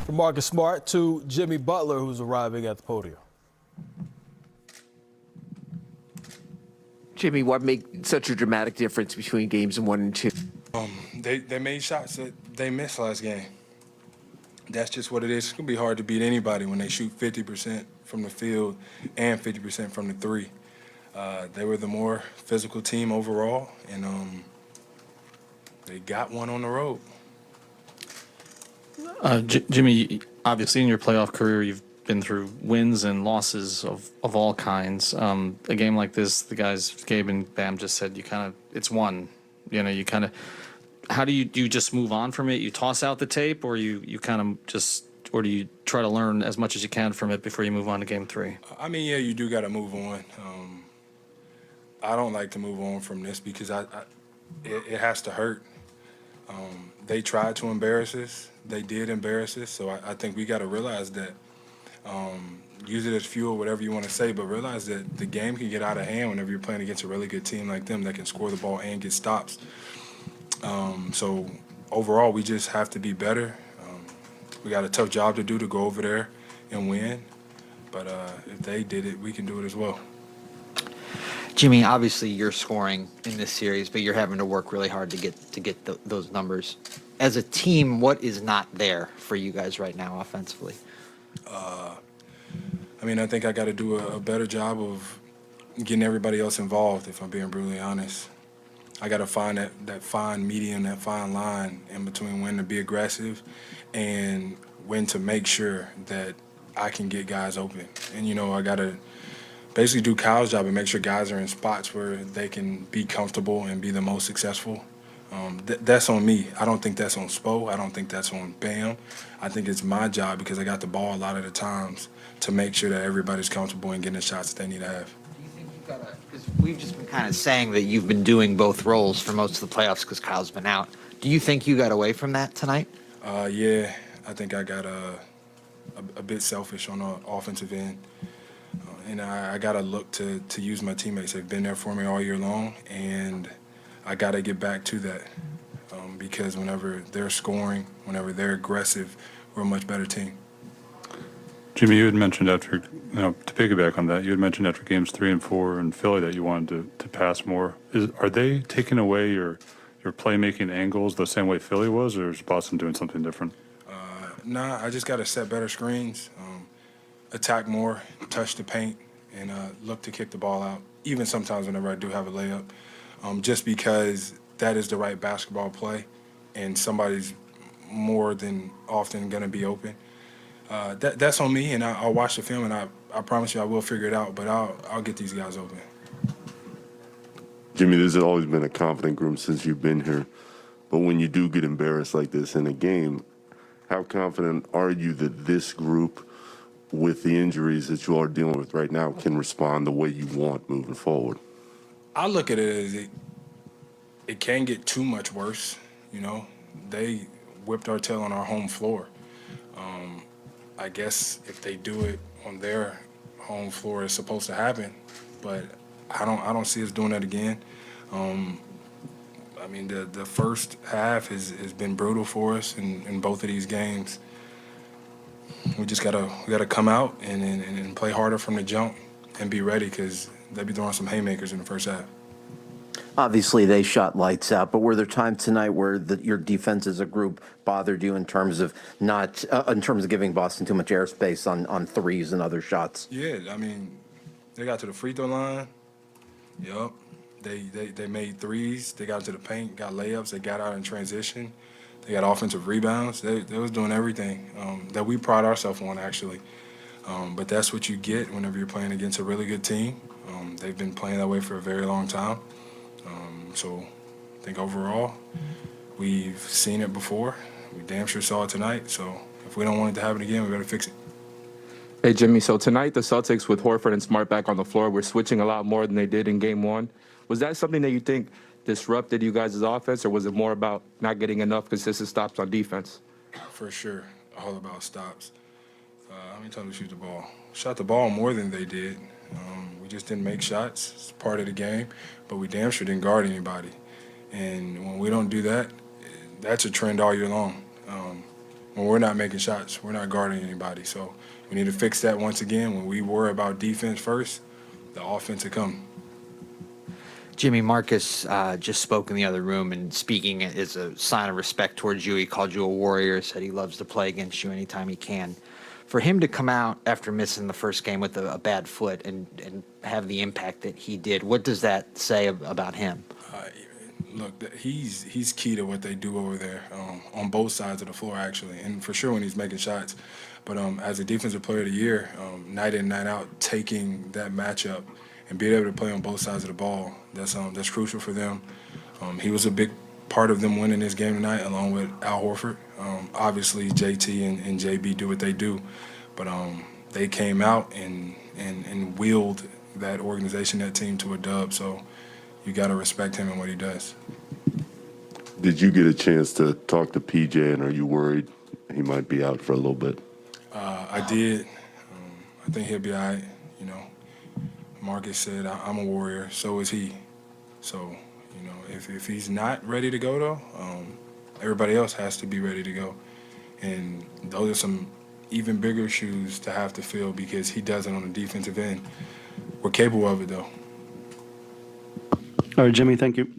From Marcus Smart to Jimmy Butler, who's arriving at the podium. Jimmy, what made such a dramatic difference between games 1 and 2? They made shots that they missed last game. That's just what it is. It's going to be hard to beat anybody when they shoot 50% from the field and 50% from the three. They were the more physical team overall, and they got one on the road. Jimmy, obviously in your playoff career, you've been through wins and losses of all kinds. A game like this, the guys, Gabe and Bam just said, it's one. How do you just move on from it? You toss out the tape, or or do you try to learn as much as you can from it before you move on to game 3? I mean, yeah, you do got to move on. I don't like to move on from this because it has to hurt. They tried to embarrass us. They did embarrass us. So I think we got to realize that, use it as fuel, whatever you want to say, but realize that the game can get out of hand whenever you're playing against a really good team like them that can score the ball and get stops. So overall, we just have to be better. We got a tough job to do to go over there and win. But if they did it, we can do it as well. Jimmy, obviously you're scoring in this series, but you're having to work really hard to get those numbers. As a team, what is not there for you guys right now offensively? I think I got to do a better job of getting everybody else involved, if I'm being brutally honest. I got to find that fine medium, that fine line in between when to be aggressive and when to make sure that I can get guys open. And, I got to basically do Kyle's job and make sure guys are in spots where they can be comfortable and be the most successful. That's on me. I don't think that's on Spo. I don't think that's on Bam. I think it's my job because I got the ball a lot of the times to make sure that everybody's comfortable and getting the shots that they need to have. Do you think you've got to, because we've just been kind of saying that you've been doing both roles for most of the playoffs because Kyle's been out. Do you think you got away from that tonight? Yeah, I think I got a bit selfish on the offensive end. And I got to look to use my teammates. They've been there for me all year long, and I got to get back to that because whenever they're scoring, whenever they're aggressive, we're a much better team. Jimmy, you had mentioned to piggyback on that, you had mentioned after games 3 and 4 in Philly that you wanted to pass more. Are they taking away your playmaking angles the same way Philly was, or is Boston doing something different? Nah, I just got to set better screens, attack more, touch the paint, and look to kick the ball out, even sometimes whenever I do have a layup, just because that is the right basketball play, and somebody's more than often going to be open. That's on me, and I'll watch the film, and I promise you I will figure it out, but I'll get these guys open. Jimmy, this has always been a confident group since you've been here, but when you do get embarrassed like this in a game, how confident are you that this group, with the injuries that you are dealing with right now, can respond the way you want moving forward? I look at it as it can get too much worse. They whipped our tail on our home floor. I guess if they do it on their home floor, it's supposed to happen, but I don't see us doing that again. The first half has been brutal for us in both of these games. We just gotta come out and play harder from the jump and be ready because they'll be throwing some haymakers in the first half. Obviously, they shot lights out, but were there times tonight where your defense as a group bothered you in terms of giving Boston too much airspace on threes and other shots? Yeah, they got to the free throw line. Yup. They made threes. They got to the paint, got layups. They got out in transition. They got offensive rebounds. They was doing everything that we pride ourselves on, actually. But that's what you get whenever you're playing against a really good team. They've been playing that way for a very long time. So I think overall, we've seen it before. We damn sure saw it tonight. So if we don't want it to happen again, we better fix it. Hey, Jimmy, so tonight the Celtics with Horford and Smart back on the floor were switching a lot more than they did in Game 1. Was that something that you think disrupted you guys' offense, or was it more about not getting enough consistent stops on defense? For sure, all about stops. How many times we shoot the ball? Shot the ball more than they did. We just didn't make shots. It's part of the game, but we damn sure didn't guard anybody. And when we don't do that, that's a trend all year long. when we're not making shots, we're not guarding anybody. So we need to fix that once again. When we worry about defense first, the offense will come. Jimmy, Marcus just spoke in the other room, and speaking is a sign of respect towards you. He called you a warrior, said he loves to play against you anytime he can. For him to come out after missing the first game with a bad foot and have the impact that he did, what does that say about him? Look, he's key to what they do over there on both sides of the floor, actually, and for sure when he's making shots. But as a defensive player of the year, night in, night out, taking that matchup and being able to play on both sides of the ball, that's crucial for them. He was a big part of them winning this game tonight, along with Al Horford. Obviously, JT and JB do what they do, but they came out and wheeled that organization, that team to a dub. So you got to respect him and what he does. Did you get a chance to talk to PJ, and are you worried he might be out for a little bit? I did. I think he'll be all right. You know, Marcus said, I'm a warrior, so is he. So, you know, if he's not ready to go, though, everybody else has to be ready to go. And those are some even bigger shoes to have to fill because he does it on the defensive end. We're capable of it, though. All right, Jimmy, thank you.